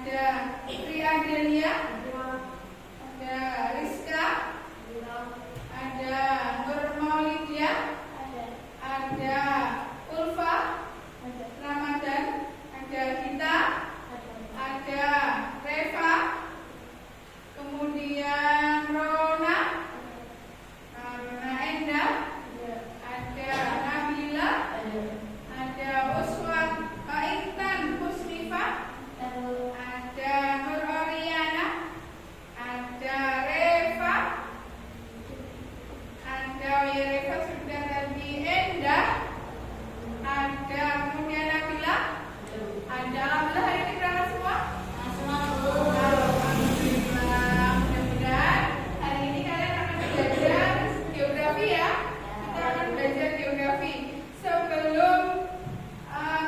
ada Tri Adelia, ada Rizka, ada Nur Maulidia, ada Ulfa, Ramadan, ada Gita, ada Reva, kemudian Rona Enda, ada Nabila, ada Uswat Intan Husnifa, ada Nur Oriana, ada Reva, ada Reva sudah tadi, Enda, ada kemudian Nabila, ada. Alhamdulillah hari ini berangkat semua? Alhamdulillah. Mudah-mudahan hari ini kalian akan belajar geografi ya. Kita akan belajar geografi. Sebelum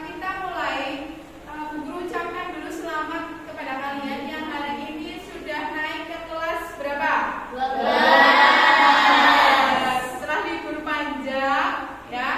kita mulai, Bu Guru ucapkan dulu selamat kepada kalian yang hari ini sudah naik ke kelas berapa? 12. Setelah libur panjang ya,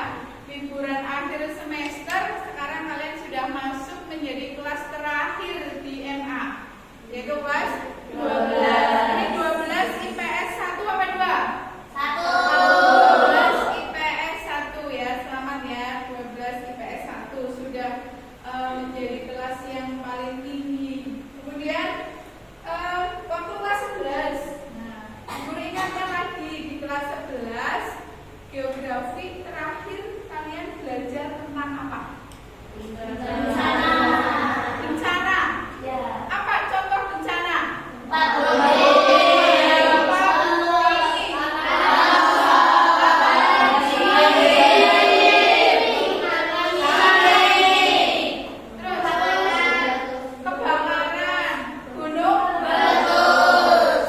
liburan akhir semester, sekarang kalian sudah masuk menjadi kelas terakhir di MA, yaitu kelas 12. Ini 12 IPS 1 apa 2? 12 IPS 1 ya, selamat ya. 12 IPS 1 sudah menjadi kelas yang paling tinggi. Kemudian waktu kelas 11, Guru ingatkan lagi di kelas 11 geografi terakhir kalian belajar tentang apa? Bencana. Apa contoh bencana? Kebakaran, gunung,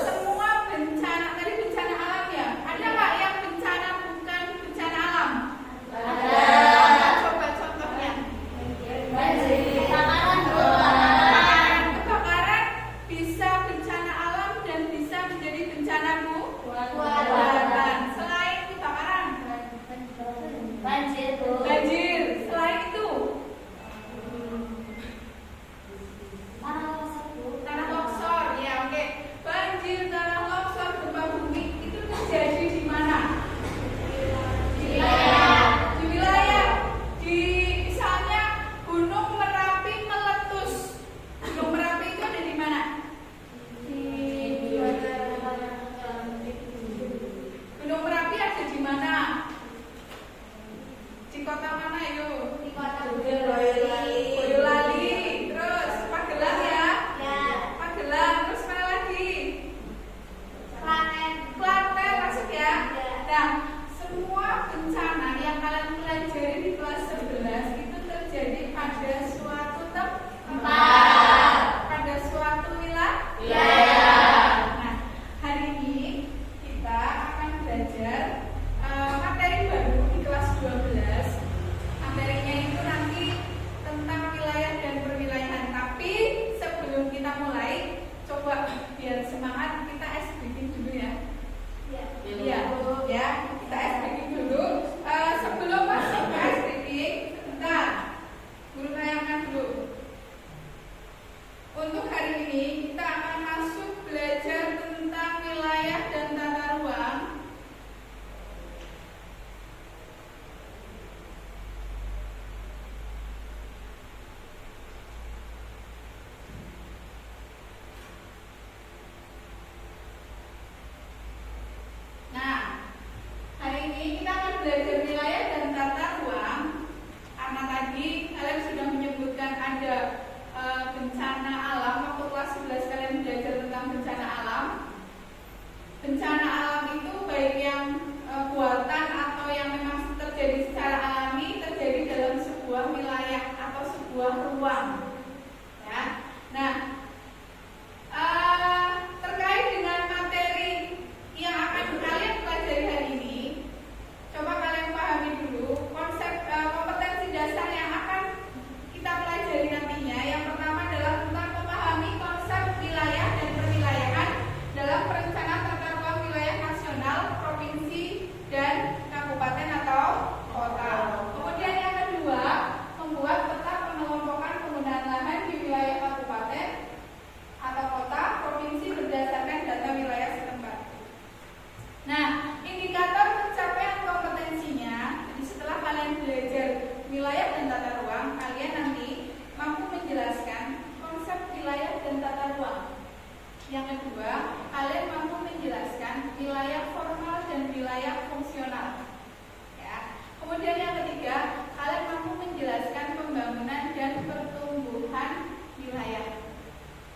semua bencana. Tadi bencana alam ya. Ada nggak yang bencana bukan bencana alam? Coba contohnya. Kebakaran bisa bencana alam dan bisa menjadi bencana buatan. Selain kebakaran, banjir. Selain itu, tanah longsor. Ya, oke. Banjir, tanah longsor, gempa bumi itu terjadi di mana? Di wilayah. Di misalnya Gunung Merapi meletus. Gunung Merapi itu ada di mana? Gunung Merapi ada di mana? Di kota mana yuk? Boyolali. Terus Magelang ya? Magelang. Terus mana lagi? Klaten masuk ya? Nah, semua bencana yang kalian pelajari di kelas 11 itu terjadi pada suatu tempat, pada suatu wilayah. Nah, hari ini kita akan belajar materi baru di kelas 12. Materinya itu nanti tentang wilayah dan perwilayahan. Tapi sebelum kita mulai, coba biar semangat kita ice breaking dulu ya. Iya, ya, kita ice breaking dulu. Sebelum masuk ke ice breaking, sebentar, Guru tayangkan dulu. Untuk hari ini kita akan masuk belajar tentang wilayah dan tata ruang. Nah, hari ini kita akan belajar wilayah dan tata ruang. Karena tadi kalian sudah menyebutkan ada bencana alam. Waktu kelas 11 kalian belajar tentang bencana alam.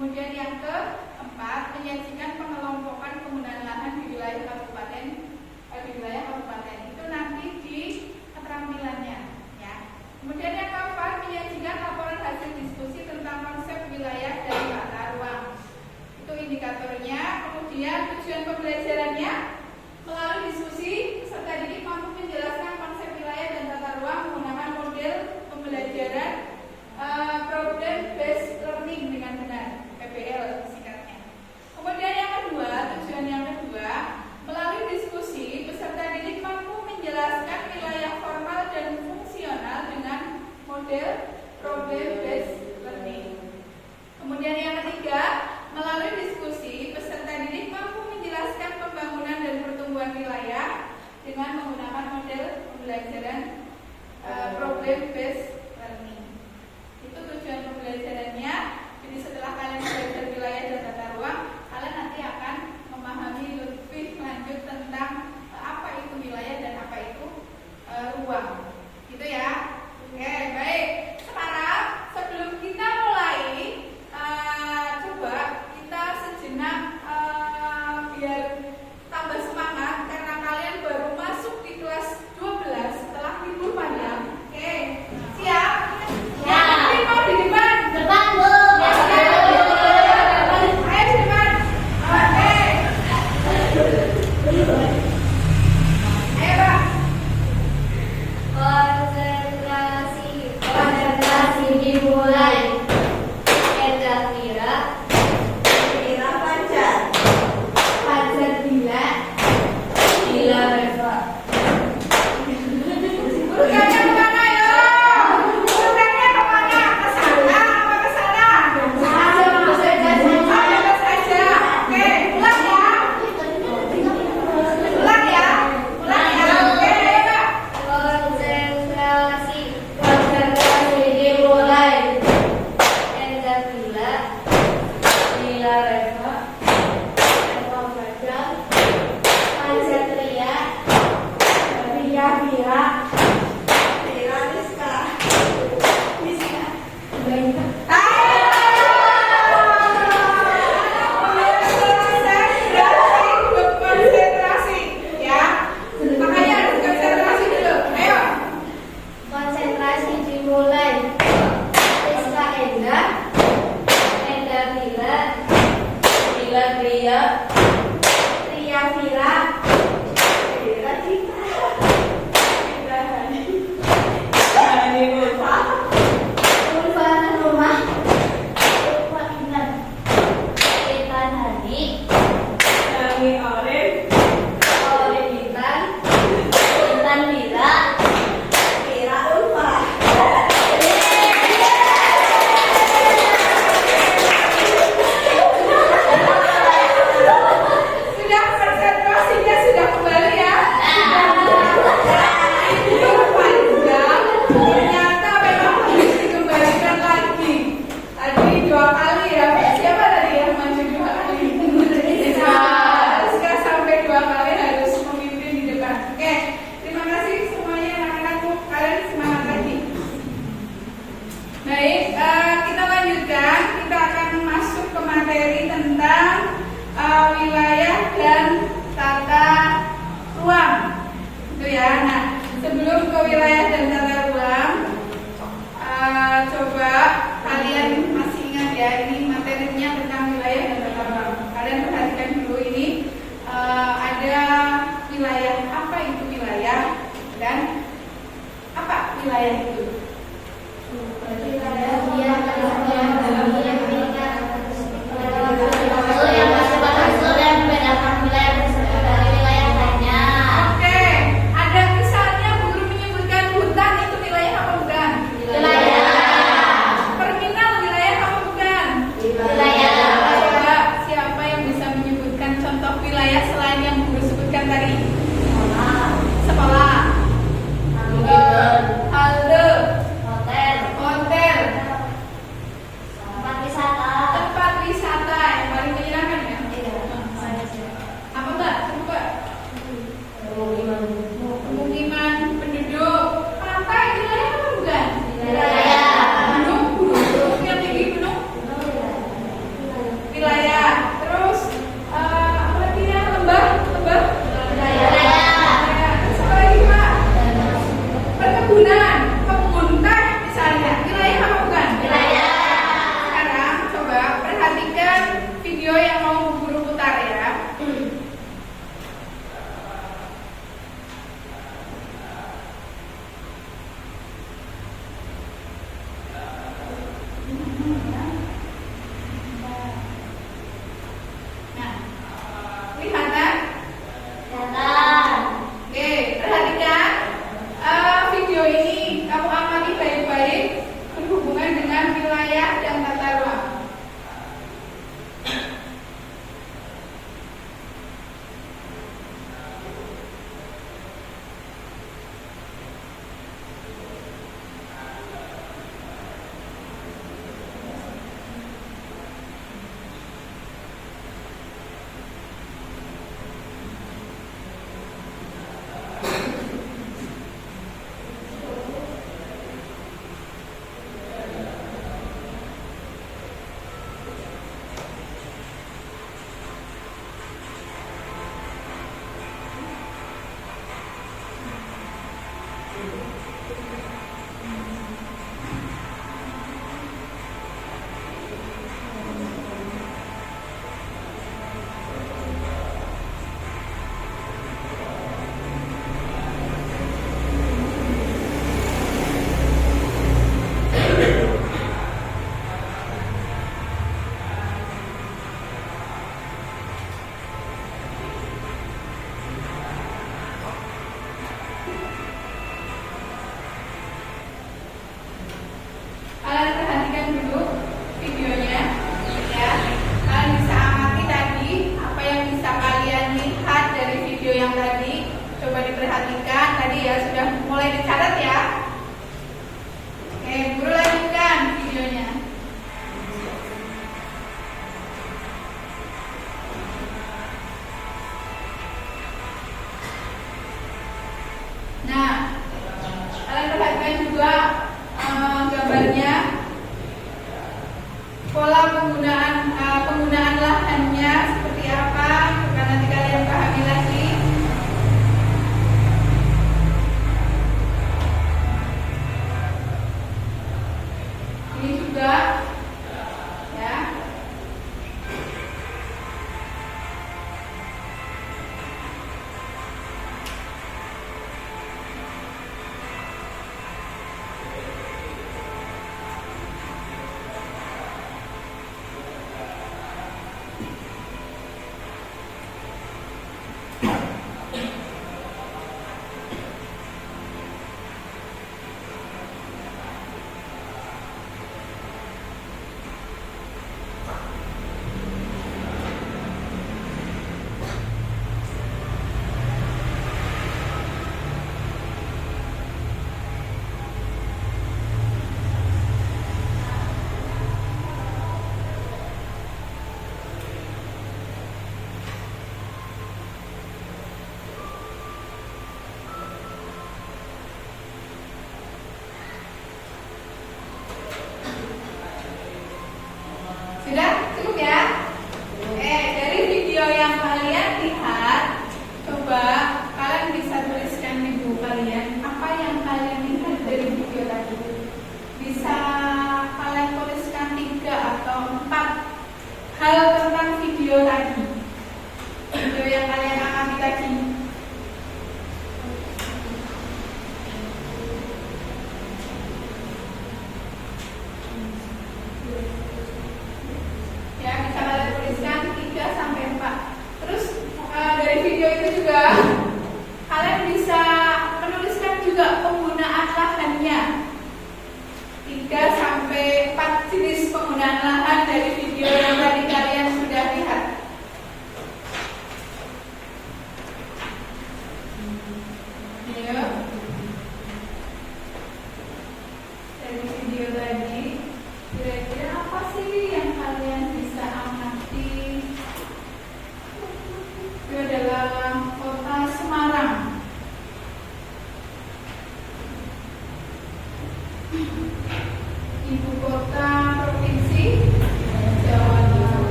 Kemudian yang keempat, menyajikan pengelompokan penggunaan lahan di wilayah kabupaten. Itu nanti di keterampilannya, ya. Kemudian yang keempat, menyajikan laporan hasil diskusi tentang konsep wilayah dan tata ruang. Itu indikatornya. Kemudian tujuan pembelajarannya, melalui diskusi peserta didik mampu menjelaskan konsep wilayah dan tata ruang menggunakan model pembelajaran problem based learning dengan benar, PBL singkatnya. Kemudian yang kedua, tujuan yang kedua, melalui diskusi peserta didik mampu menjelaskan wilayah formal dan fungsional dengan model problem based learning. Kemudian yang ketiga, melalui diskusi peserta didik mampu menjelaskan pembangunan dan pertumbuhan wilayah dengan menggunakan model pembelajaran problem based learning. Itu tujuan pembelajarannya. Jadi setelah kalian belajar wilayah dan tata ruang, kalian nanti akan memahami lebih lanjut tentang apa itu wilayah dan apa itu ruang. Gitu ya. Oke, baik. Sekarang sebelum kita mulai, coba kita sejenak biar tambah semangat karena kalian baru masuk di kelas 12 setelah libur panjang. Oke, siap? Ya. Ini mau di depan? Depan, Bu. Ya, ayo di depan. Oke. Ayo, Pak. Konsentrasi dimulai. Enda kira panjat. Panjat bila Reva. Urutannya kemana yo? Urutannya kemana? Ke sana apa ke sana? Terus aja. Oke, ulang ya. Ulang ya. Oke, Pak. Konsentrasi dimulai. Enda bila Reva. Panjat Ria Rizka. Konsentrasi, ya. Makanya harus konsentrasi dulu. Ayo. Konsentrasi dimulai. Rizka Enda Bila Ria Vira. Sudah konsentrasinya sudah kembali ya. Itu panjang, ternyata memang harus dikembalikan lagi. Tadi 2 kali ya. Siapa tadi yang maju 2 kali? Sekarang sampai 2 kali harus memimpin di depan. Oke, terima kasih semuanya anak-anakku. Kalian semangat lagi. Baik, kita lanjutkan. Kita akan masuk ke materi tentang wilayah dan tata ruang. Itu ya. Nah, sebelum ke wilayah dan tata ruang, coba kalian masih ingat ya, ini materinya tentang wilayah dan tata ruang. Kalian perhatikan dulu ini, ada wilayah, apa itu wilayah dan apa wilayah itu? Oke, ada misalnya guru menyebutkan hutan itu wilayah apa bukan? Terminal wilayah apa bukan? Coba siapa yang bisa menyebutkan contoh wilayah selain yang guru sebutkan tadi? Sekolah. Halte.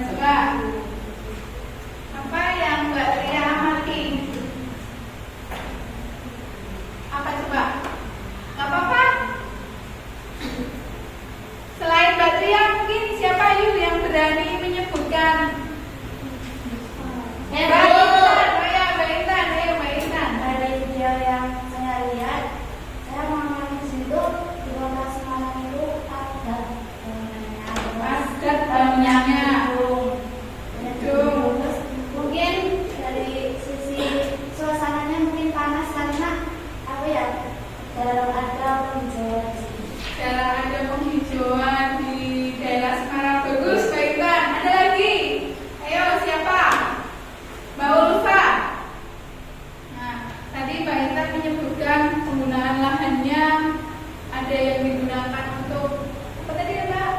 coba? Apa yang Mbak Ria amati? Apa coba? Gak apa-apa. Selain Mbak Ria, mungkin siapa yuk yang berani menyebutkan? Mbak Intan, ayo Mbak Intan. Dari video yang saya lihat, saya mengamati situ di kota Semarang itu ada banyaknya gedung. Terus mungkin dari sisi suasananya mungkin panas karena apa ya, jarang ada penghijauan. Jarang ada penghijauan di daerah Semarang. Bagus Mbak Intan. Ada lagi? Ayo siapa? Mbak Ulfa. Nah, tadi Mbak Intan menyebutkan penggunaan lahannya ada yang digunakan untuk apa tadi ya Mbak?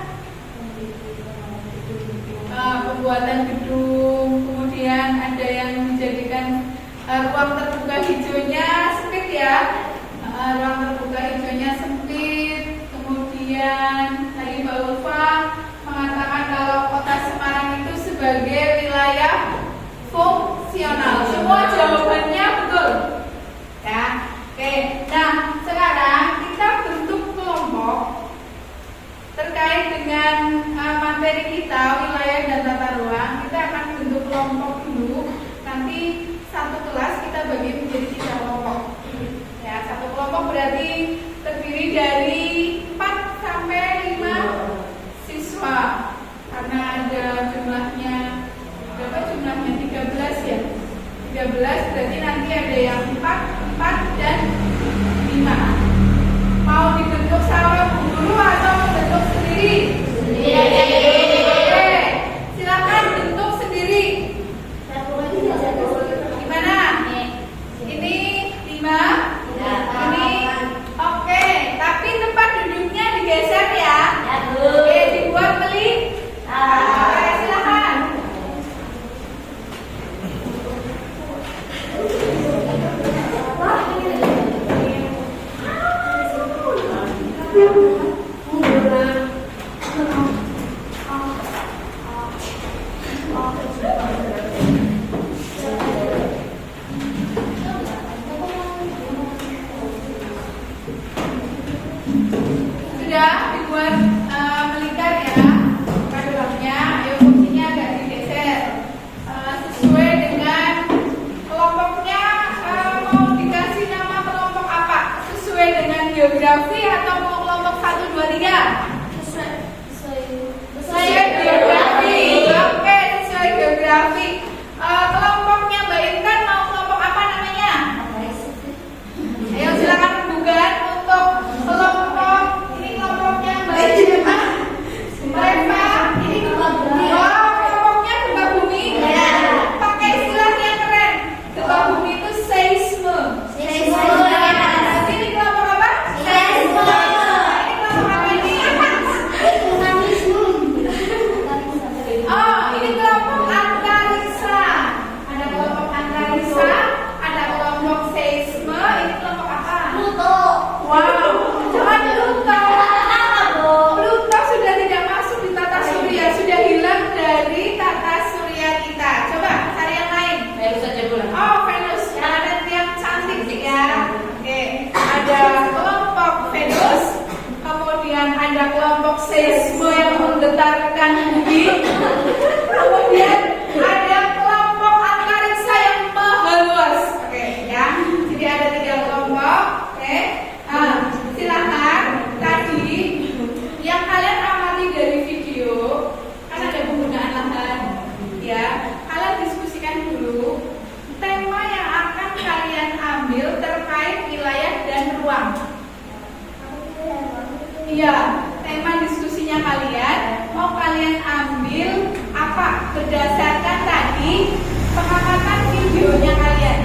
Pembuatan gedung, kemudian ada yang menjadikan ruang terbuka hijaunya sempit ya, ruang terbuka hijaunya sempit. Kemudian tadi Mbak Ulfa mengatakan kalau kota Semarang itu sebagai wilayah fungsional. Semua jawabannya betul ya. Oke, nah sekarang kita bentuk kelompok terkait dengan materi kita wilayah dan tata ruang. Kita akan bentuk kelompok dulu. Nanti satu kelas kita bagi menjadi 3 kelompok. Ya, satu kelompok berarti terdiri dari 4 sampai 5 siswa. Karena ada jumlahnya berapa jumlahnya? 13 ya. 13 berarti nanti ada yang 4 dan 5. Mau dibentuk sama Bu Guru atau membentuk sendiri? Oke, silakan bentuk sendiri. Gimana? Ini 5, ini oke. Tapi tempat duduknya digeser ya. Oke, dibuat beli. Oke, silakan. Sudah dibuat melingkar ya kadulapnya. Ayo kursinya agak digeser sesuai dengan kelompoknya. Mau dikasih nama kelompok apa? Sesuai dengan geografi atau mau kelompok 1, 2, 3? Sesuai geografi. Oke, sesuai geografi. Kelompoknya Mbak Intan mau kelompok apa namanya? Ayo silakan bukan untuk kelompok. Ini kelompoknya Mbak Intan. Reva, ini kelompoknya gempa bumi. Pakai istilah yang keren. Gempa bumi itu seisme. Berarti ini kelompok apa? Ini kelompok apa ini? Oh, ini kelompok antariksa. Ada kelompok antariksa, ada kelompok seisme. Ini kelompok apa? Wow, jangan Pluto. Pluto sudah tidak masuk di tata surya, sudah hilang dari tata surya kita. Coba cari yang lain. Venus aja dulu. Oh, Venus. Planet yang cantik ya. Oke, ada kelompok Venus. Kemudian ada kelompok seisme yang menggetarkan bumi. Kemudian ada kelompok antariksa yang maha luas. Oke, ya. Jadi ada 3 kelompok. Oke. Silakan tadi yang kalian amati dari video kan ada penggunaan lahan. Ya, kalian diskusikan dulu tema yang akan kalian ambil terkait wilayah dan ruang. Iya, tema diskusinya kalian mau kalian ambil apa berdasarkan tadi pengamatan videonya kalian.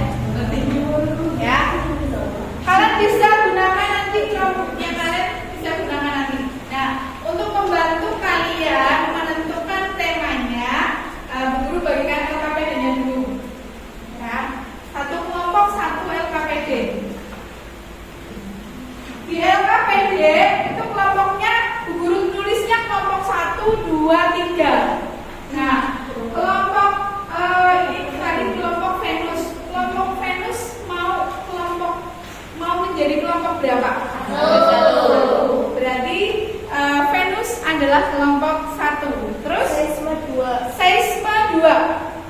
Ya, kalian bisa gunakan nanti kelompoknya kalian bisa gunakan nanti. Nah, untuk membantu kalian menentukan temanya, Bu Guru bagikan LKPD-nya dulu. Ya, 1 kelompok 1 LKPD. Di LKPD itu kelompoknya Bu Guru tulisnya kelompok 1, 2, 3. Nah,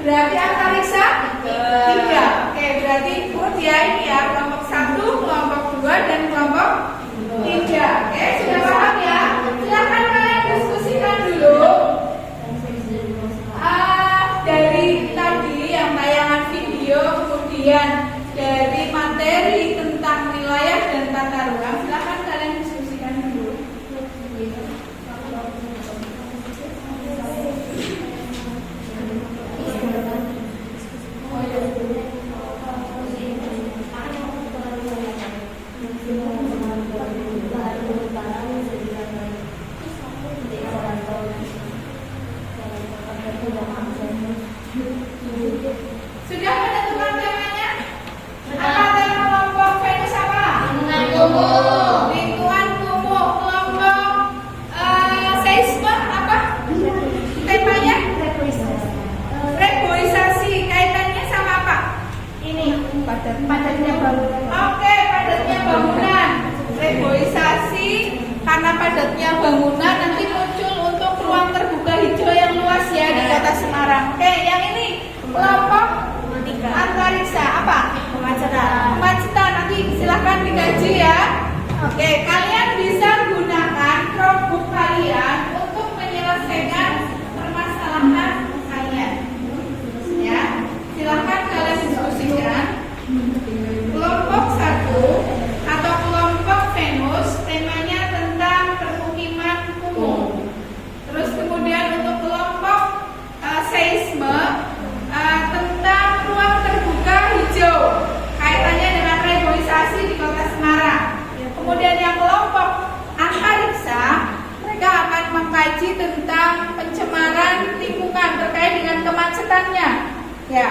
Berarti antariksa 3. Oke, berarti ikut ya ini ya, kelompok 1, kelompok 2, dan kelompok 3. Oke, sudah paham ya? Silakan kalian diskusikan dulu. Dari tadi yang tayangan video, kemudian dari materi tentang wilayah dan tata ruang, silakan kalian diskusikan dulu. Sudah menentukan temanya? Apa tema kelompok Venus apa? Lingkungan kumuh. Kelompok seisme apa? Temanya? Reboisasi. Kaitannya sama apa? Ini padatnya bangunan. Oke, padatnya bangunan. Reboisasi karena padatnya bangunan nanti muncul untuk ruang terbuka hijau yang luas ya di Kota Semarang. Oke, yang ini kelompok antariksa apa? Kemacetan. Nanti silahkan dikaji ya. Oke, kalian bisa gunakan Chromebook kalian untuk menyelesaikan permasalahan kalian. Ya, silahkan kalian diskusikan. Kelompok 1 atau kelompok Venus, temanya tentang permukiman kumuh. Terus kemudian untuk kelompok seisme tentang ruang terbuka hijau, kaitannya dengan reboisasi di Kota Semarang. Kemudian yang kelompok antariksa, mereka akan mengkaji tentang pencemaran lingkungan terkait dengan kemacetannya. Ya.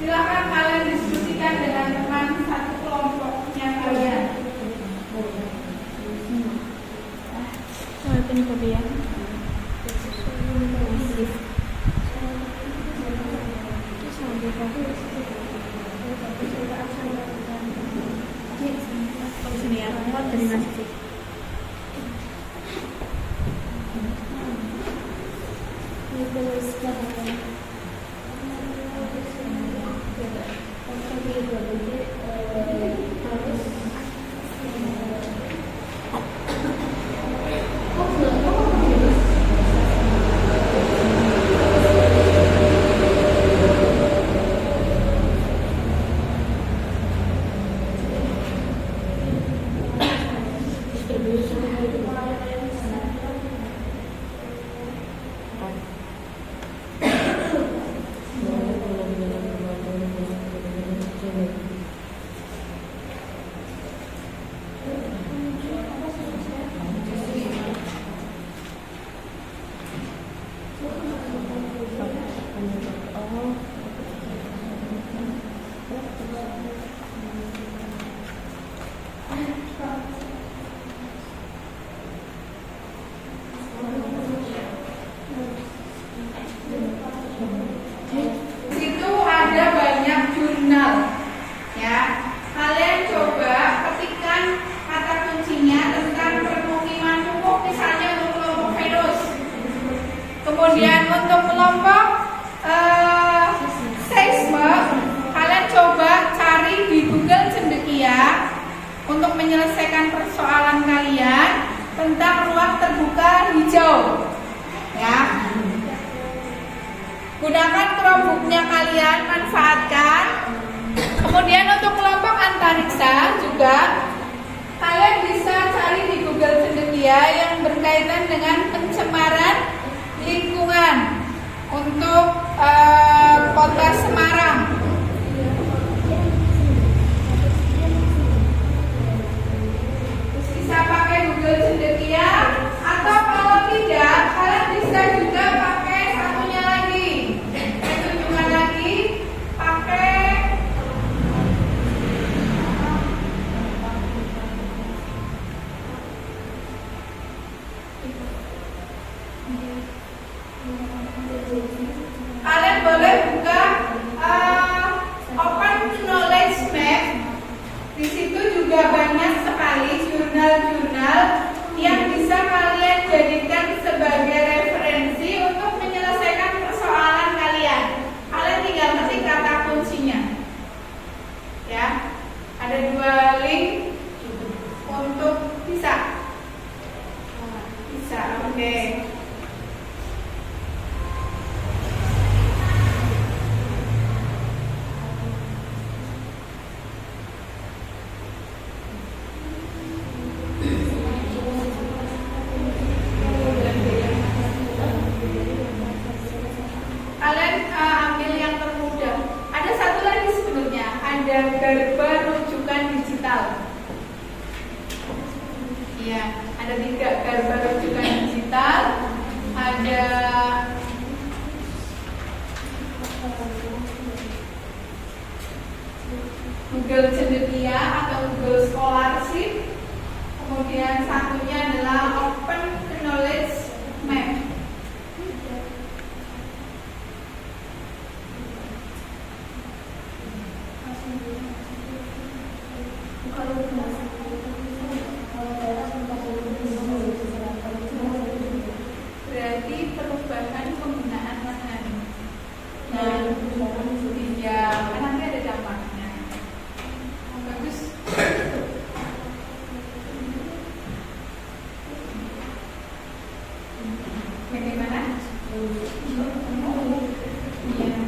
Silakan kalian diskusikan dengan teman satu kelompoknya kalian. Situ ada banyak jurnal, ya. Kalian coba ketikkan kata kuncinya tentang permukiman kumuh, misalnya untuk kelompok Venus. Kemudian untuk kelompok seisme, kalian coba cari di Google cendekia untuk menyelesaikan persoalan kalian tentang ruang terbuka hijau, ya. Gunakan Chromebooknya kalian, manfaatkan. Kemudian untuk kelompok antariksa juga kalian bisa cari di Google cendekia yang berkaitan dengan pencemaran lingkungan untuk Kota Semarang. Bisa pakai Google cendekia atau kalau tidak kalian bisa juga pakai satunya lagi. Saya tunjukkan lagi, pakai kalian boleh buka Open Knowledge Map. Di situ juga banyak sekali jurnal-jurnal yang bisa kalian jadikan sebagai referensi bisa. Oke. Kalian ambil yang termudah. Ada satu lagi sebenarnya, ada garba rujukan digital. Iya, ada 3 garba rujukan digital. Ada Google Cendekia atau Google Scholarship. Kemudian satunya adalah Open Knowledge Map. Berarti perubahan penggunaan lahan. Iya, kan nanti ada dampaknya. Bagus. Bagaimana? Iya.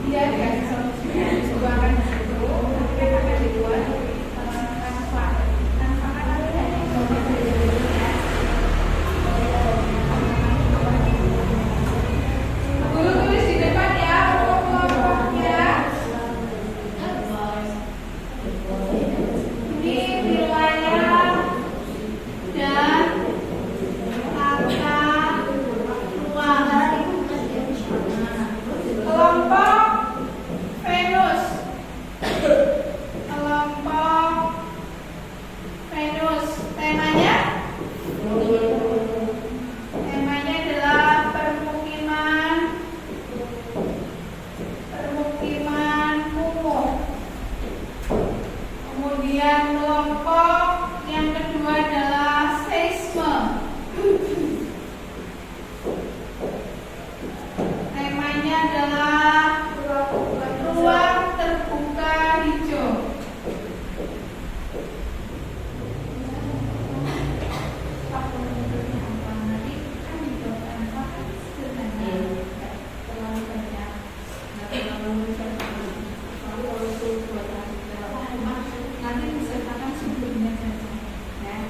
Dia dikasih solusinya, coba akan disitu, nanti akan dibuat manfaat Guru tulis di depan ya, kelompok-kelompoknya. Ini wilayah dan tata ruang. Kelompok Venus. Kelompok Venus. Temanya adalah permukiman kumuh. Kemudian kelompok yang kedua adalah seisme. Temanya adalah ruang terbuka hijau. Nanti disertakan sumbernya saja, ya.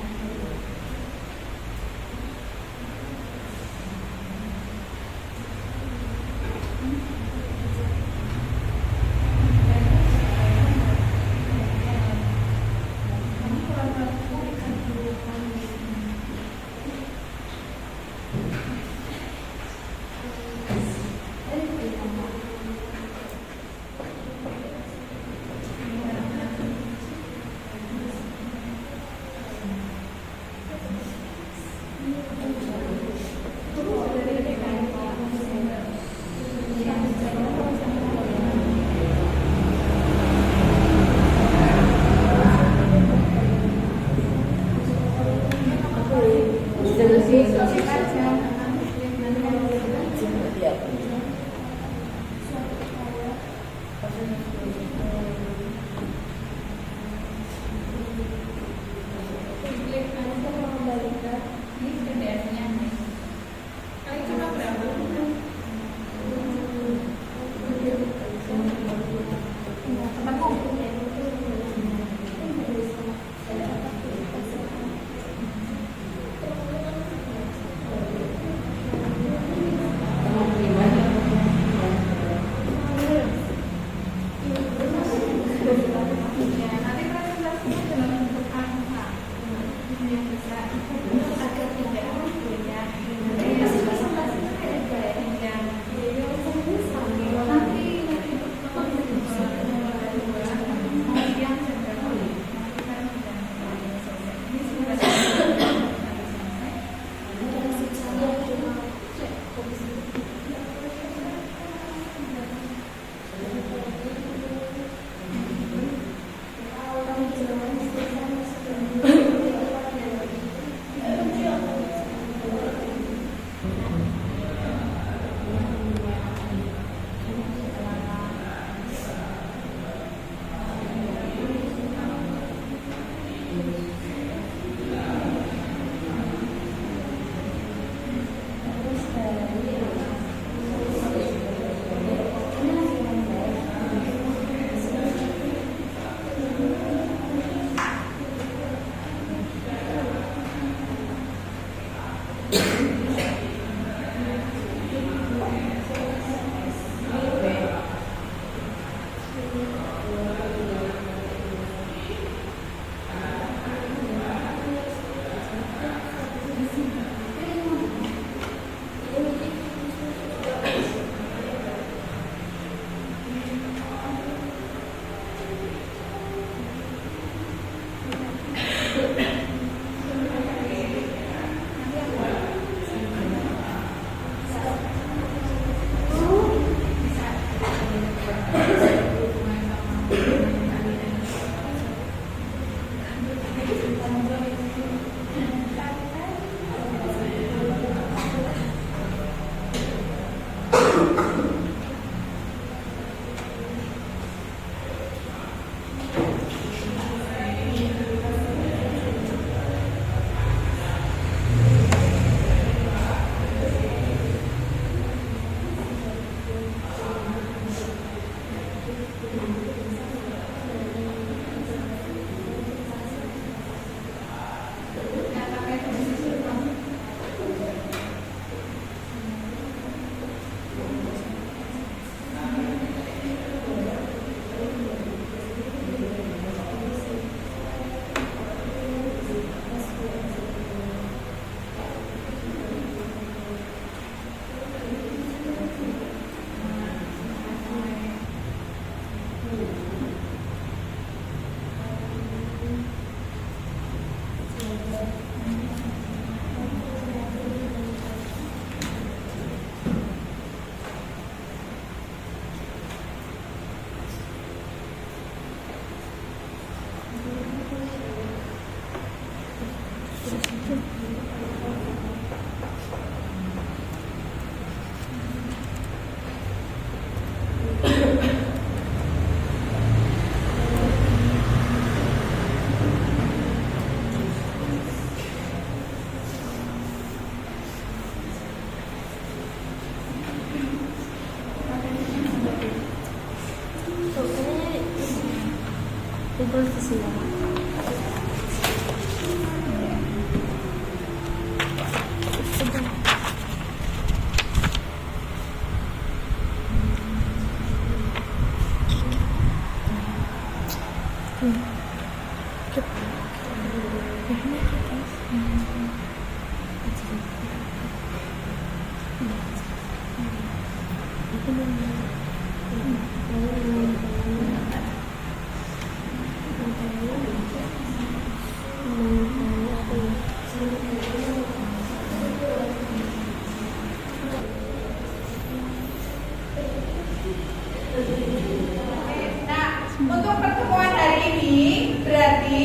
Nah, untuk pertemuan hari ini berarti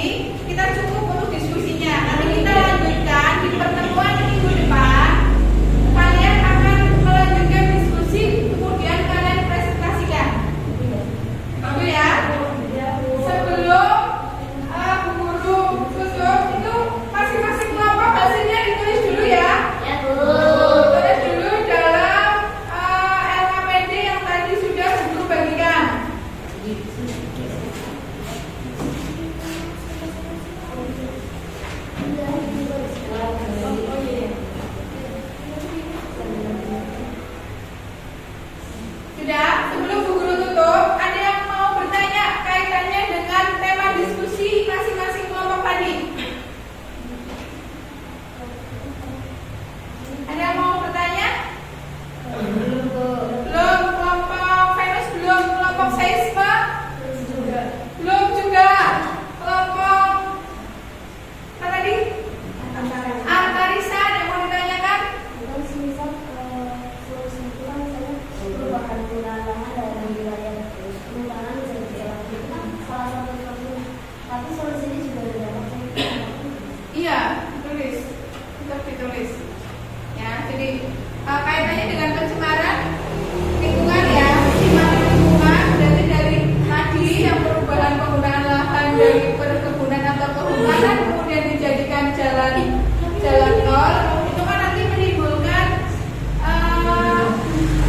kita cukup untuk diskusinya. Nanti kita lanjutkan di pertemuan minggu depan. Kalian akan melanjutkan diskusi, kemudian kalian presentasikan. Betul ya? Sebelum Bu Guru tutup itu masing-masing kelompok hasilnya ditulis dulu ya. Ya, Bu. Tulis dulu dalam LKPD yang tadi sudah Bu Guru bagikan. Sudah, sebelum Bu Guru tutup, ada yang mau bertanya kaitannya dengan tema diskusi masing-masing kelompok tadi? Ada yang mau bertanya? Belum, kelompok Venus belum, kelompok Seisme? Belum juga. Kelompok apa tadi? Antarisa, ada yang mau ditanyakan? Tapi solusinya juga udah dapat. Iya, tulis, tetap ditulis. Ya, jadi kaitannya dengan pencemaran lingkungan ya, pencemaran lingkungan berarti dari tadi yang perubahan penggunaan lahan dari perkebunan atau kehutanan kemudian dijadikan jalan tol itu kan nanti menimbulkan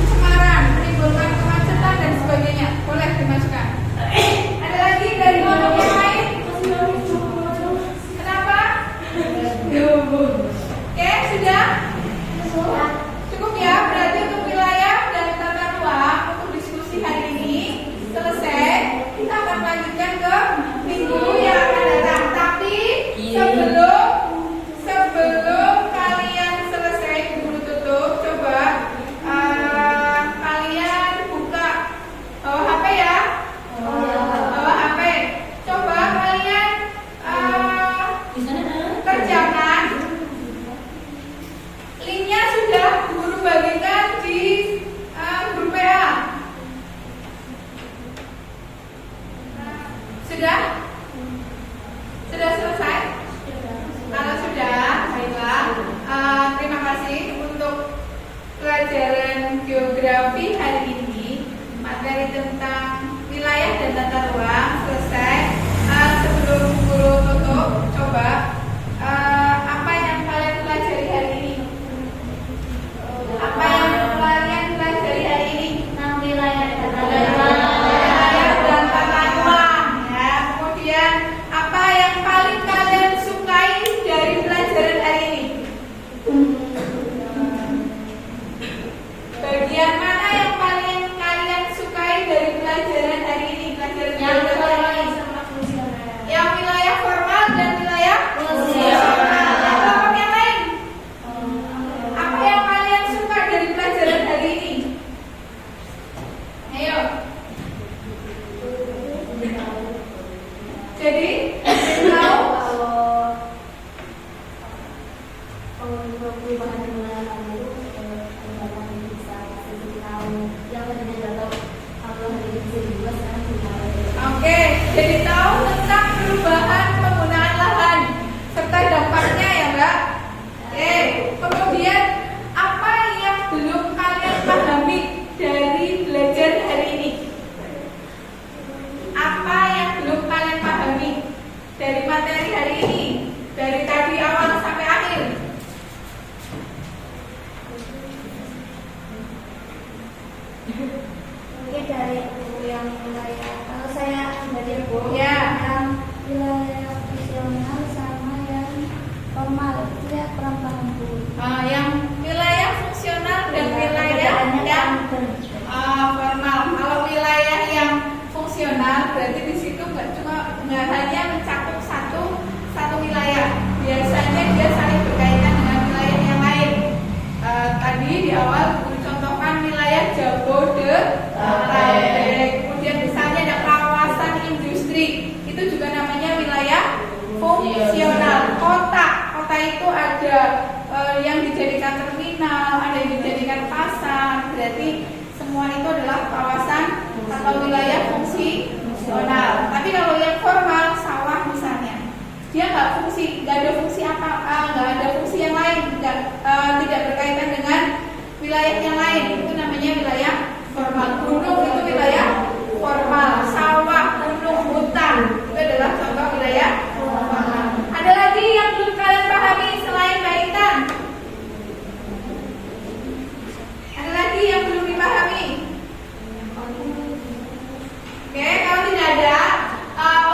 pencemaran, menimbulkan kemacetan dan sebagainya. Boleh dimasukkan. Ada lagi dari kelompok yang lain? Kenapa? Oke, sudah? Cukup ya, berarti untuk wilayah dan tata ruang untuk diskusi hari ini selesai. Kita akan lanjutkan ke minggu yang akan datang. Tapi sebelum kalian selesai guru tutup, coba kalian buka HP ya. Bawa HP. Coba kalian kerjakan. Linknya sudah guru bagikan di grup PA. Sudah? Sudah selesai? Kalau sudah, baiklah. Terima kasih untuk pelajaran geografi hari ini. Materi tentang wilayah dan tata ruang selesai. Sebelum guru tutup, coba apa yang kalian pelajari hari ini? Apa yang kalian pelajari hari ini? Tentang wilayah dan tata Wilayah dan tata ruang. Ya. Kemudian apa yang paling kalian sukai dari pelajaran hari ini? Bagian mana yang paling kalian sukai dari pelajaran hari ini? Pelajaran yang berarti di situ nggak hanya mencakup satu wilayah. Biasanya dia saling berkaitan dengan wilayah yang lain. Tadi di awal guru contohkan wilayah Jabodetabek. Kemudian misalnya ada kawasan industri, itu juga namanya wilayah fungsional. Kota itu ada yang dijadikan terminal, ada yang dijadikan pasar. Berarti semua itu adalah kawasan atau wilayah fungsional. Tapi kalau yang formal, sawah misalnya, dia nggak ada fungsi apa, nggak ada fungsi yang lain, tidak berkaitan dengan wilayah yang lain. Itu namanya wilayah formal. Gunung itu wilayah formal, sawah, gunung, hutan itu adalah contoh wilayah formal. Ada lagi yang belum kalian pahami selain kaitan? Ada lagi yang belum dipahami? Oke, kalau tidak ada,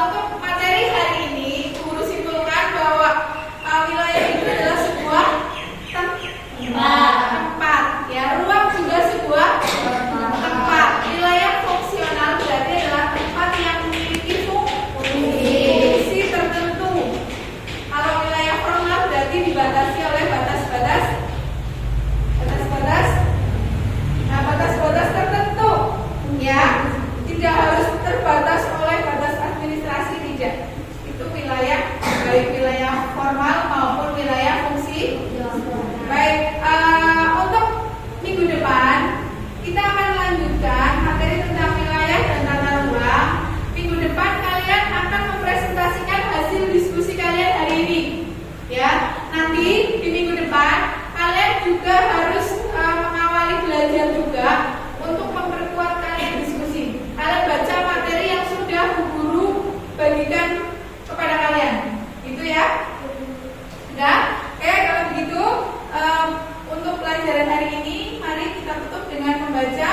untuk materi hari ini guru simpulkan bahwa wilayah itu adalah sebuah tempat, ya. Ruang juga sebuah tempat. Wilayah fungsional berarti adalah tempat yang memiliki fungsi tertentu. Kalau wilayah formal berarti dibatasi oleh batas-batas tertentu, ya. Tidak harus terbatas oleh batas administrasi, tidak. Itu wilayah, baik wilayah formal maupun wilayah fungsi. Baik, untuk minggu depan kita akan lanjutkan materi tentang wilayah dan tata ruang. Minggu depan kalian akan mempresentasikan hasil diskusi kalian hari ini, ya. Nanti di minggu depan kalian juga harus mengawali belajar juga untuk memperkuat kalian diskusi. Kalian baca materi yang sudah Bu Guru bagikan kepada kalian, gitu ya. Sudah? Oke, kalau begitu untuk pelajaran hari ini mari kita tutup dengan membaca